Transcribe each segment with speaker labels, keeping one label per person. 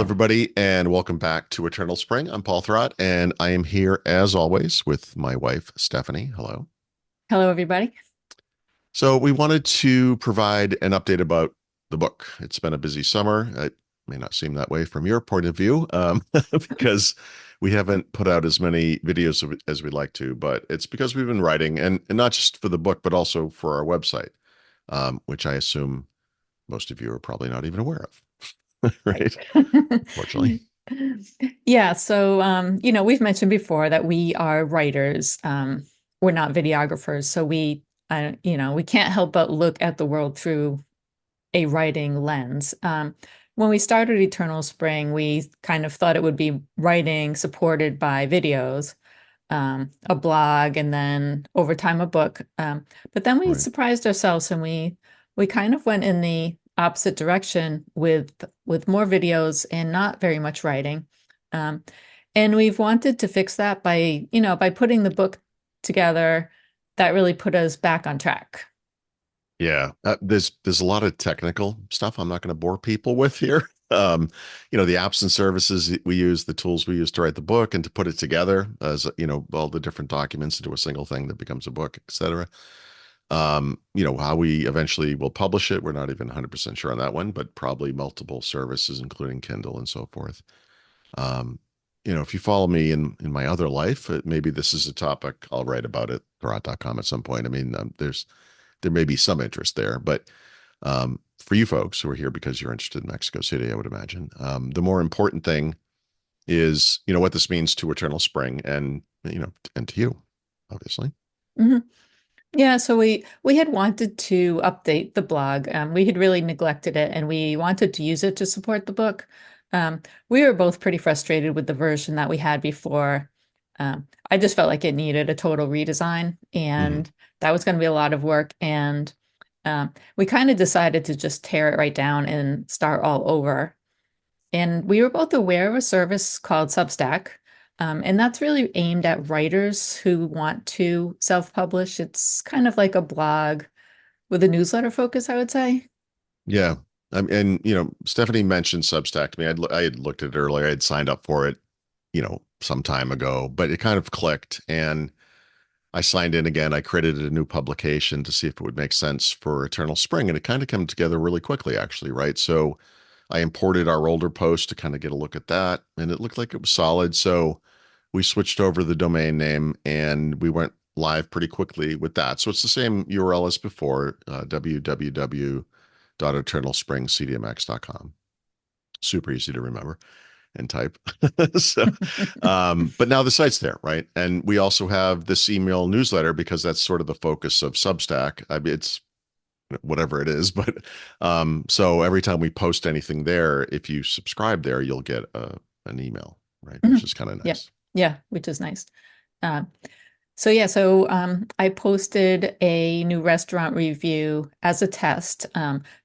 Speaker 1: Hello, everybody, and welcome back to Eternal Spring. I'm Paul Thurrott, and I am here as always with my wife, Stephanie. Hello.
Speaker 2: Hello, everybody.
Speaker 1: So, we wanted to provide an update about the book. It's been a busy summer. It may not seem that way from your point of view, because we haven't put out as many videos as we'd like to, but it's because we've been writing, and not just for the book, but also for our website, which I assume most of you are probably not even aware of,
Speaker 2: Right.
Speaker 1: right? Unfortunately.
Speaker 2: Yeah, so we've mentioned before that we are writers. We're not videographers, so we can't help but look at the world through a writing lens. When we started Eternal Spring, we kind of thought it would be writing supported by videos, a blog, and then over time a book. But then we
Speaker 1: Right.
Speaker 2: surprised ourselves and we kind of went in the opposite direction with more videos and not very much writing. Um, and we've wanted to fix that by putting the book together. That really put us back on track.
Speaker 1: Yeah, there's a lot of technical stuff I'm not going to bore people with here. The apps and services that we use, the tools we use to write the book and to put it together as, all the different documents into a single thing that becomes a book, etc. How we eventually will publish it, we're not even 100% sure on that one, but probably multiple services, including Kindle and so forth. Um, if you follow me in my other life, maybe this is a topic I'll write about at Thurrott.com at some point. I mean, there may be some interest there, but for you folks who are here because you're interested in Mexico City, I would imagine the more important thing is what this means to Eternal Spring and to you, obviously.
Speaker 2: Mhm. Yeah, so we had wanted to update the blog. We had really neglected it, and we wanted to use it to support the book. We were both pretty frustrated with the version that we had before. I just felt like it needed a total redesign,
Speaker 1: Hmm.
Speaker 2: and that was going to be a lot of work. And we kind of decided to just tear it right down and start all over. And we were both aware of a service called Substack. And that's really aimed at writers who want to self-publish. It's kind of like a blog with a newsletter focus, I would say.
Speaker 1: Yeah. And Stephanie mentioned Substack to me. I had looked at it earlier. I had signed up for it, some time ago, but it kind of clicked, and I signed in again. I created a new publication to see if it would make sense for Eternal Spring, and it kind of came together really quickly, actually, right? So I imported our older post to kind of get a look at that, and it looked like it was solid. So we switched over the domain name, and we went live pretty quickly with that. So it's the same URL as before, www.eternalspringcdmx.com. Super easy to remember and type. So, but now the site's there, right? And we also have this email newsletter because that's sort of the focus of Substack. I mean, it's whatever it is, but so every time we post anything there, if you subscribe there, you'll get an email, right? Which
Speaker 2: Mhm.
Speaker 1: is kind of
Speaker 2: Yeah,
Speaker 1: nice.
Speaker 2: yeah, which is nice. Uh, so I posted a new restaurant review as a test.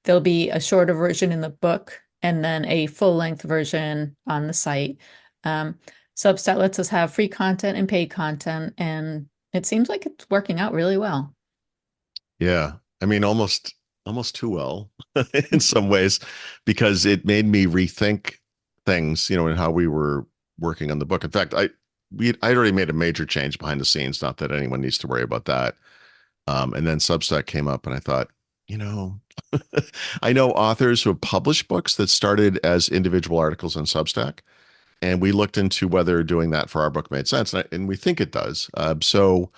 Speaker 2: There'll be a shorter version in the book and then a full-length version on the site. Um, Substack lets us have free content and paid content, and it seems like it's working out really well.
Speaker 1: Yeah. I mean, almost too well in some ways, because it made me rethink things, and how we were working on the book. In fact, I already made a major change behind the scenes, not that anyone needs to worry about that. And then Substack came up, and I thought, you know, I know authors who have published books that started as individual articles on Substack, and we looked into whether doing that for our book made sense, and we think it does. So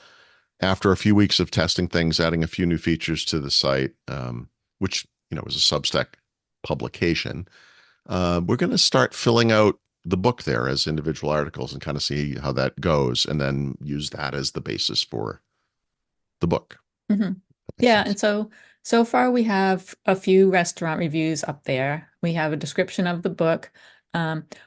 Speaker 1: after a few weeks of testing things, adding a few new features to the site, which was a Substack publication, we're going to start filling out the book there as individual articles and kind of see how that goes, and then use that as the basis for the book.
Speaker 2: hmm
Speaker 1: That makes
Speaker 2: Yeah,
Speaker 1: sense.
Speaker 2: and so far we have a few restaurant reviews up there. We have a description of the book.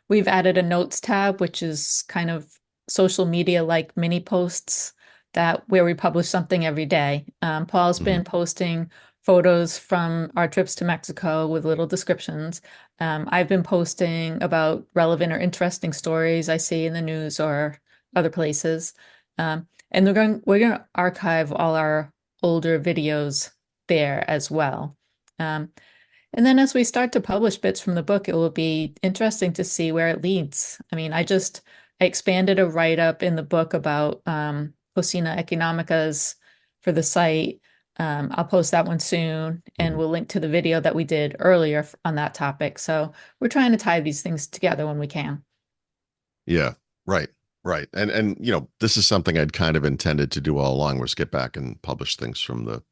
Speaker 2: We've added a notes tab, which is kind of social media like mini posts that where we publish something every day. Paul's
Speaker 1: Hmm.
Speaker 2: been posting photos from our trips to Mexico with little descriptions. I've been posting about relevant or interesting stories I see in the news or other places. And we're going to archive all our older videos there as well. Um, And then as we start to publish bits from the book, it will be interesting to see where it leads. I mean, I expanded a write-up in the book about Cocina Economicas for the site. I'll post that one soon, and
Speaker 1: Mhm.
Speaker 2: we'll link to the video that we did earlier on that topic. So we're trying to tie these things together when we can.
Speaker 1: Yeah, right, right. And this is something I'd kind of intended to do all along, was get back and publish things from the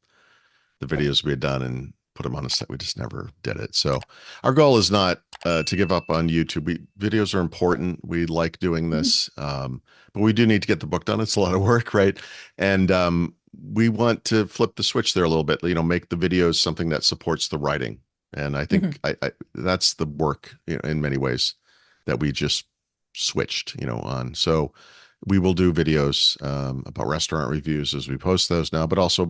Speaker 1: videos we had done and put them on a set. We just never did it. So our goal is not to give up on YouTube. Videos are important. We like doing
Speaker 2: Mhm.
Speaker 1: this, but we do need to get the book done. It's a lot of work, right? And we want to flip the switch there a little bit. Make the videos something that supports the writing. And I think
Speaker 2: Mhm.
Speaker 1: that's the work, in many ways, that we just switched, on. So we will do videos about restaurant reviews as we post those now, but also,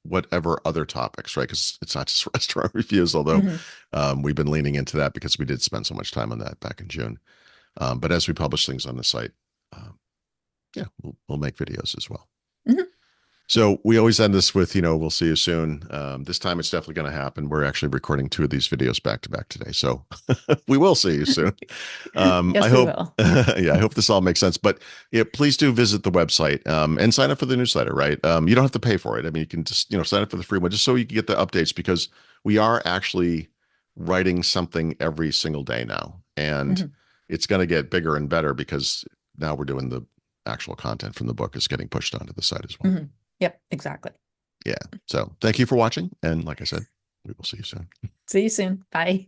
Speaker 1: whatever other topics, right? Because it's not just restaurant reviews, although
Speaker 2: Mhm.
Speaker 1: we've been leaning into that because we did spend so much time on that back in June. But as we publish things on the site, um, yeah, we'll make videos as well.
Speaker 2: Mhm.
Speaker 1: So we always end this with, we'll see you soon. This time it's definitely going to happen. We're actually recording 2 of these videos back to back today. So we will see you soon. I
Speaker 2: Yes, we
Speaker 1: hope,
Speaker 2: will.
Speaker 1: yeah, I hope this all makes sense. But yeah, please do visit the website and sign up for the newsletter, right? You don't have to pay for it. I mean, you can just, sign up for the free one just so you can get the updates, because we are actually writing something every single day now. And
Speaker 2: Mhm.
Speaker 1: it's going to get bigger and better because now we're doing the actual content from the book is getting pushed onto the site as well.
Speaker 2: Mhm. Yep, exactly.
Speaker 1: Yeah. So thank you for watching. And like I said, we will see you soon.
Speaker 2: See you soon. Bye.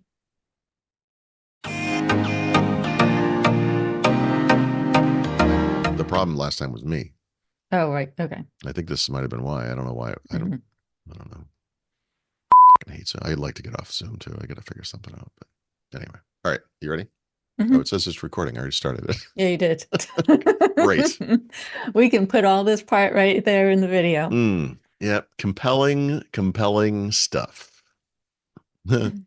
Speaker 1: The problem last time was me.
Speaker 2: Oh, right. Okay.
Speaker 1: I think this might have been why. I don't know why.
Speaker 2: Mhm.
Speaker 1: I don't know. I hate Zoom. I'd like to get off Zoom too. I got to figure something out. But anyway. All right. You ready? Oh,
Speaker 2: Mhm.
Speaker 1: it says it's recording. I already started it.
Speaker 2: Yeah, you did.
Speaker 1: Great.
Speaker 2: We can put all this part right there in the video.
Speaker 1: Yeah. Compelling stuff.
Speaker 2: Mhm.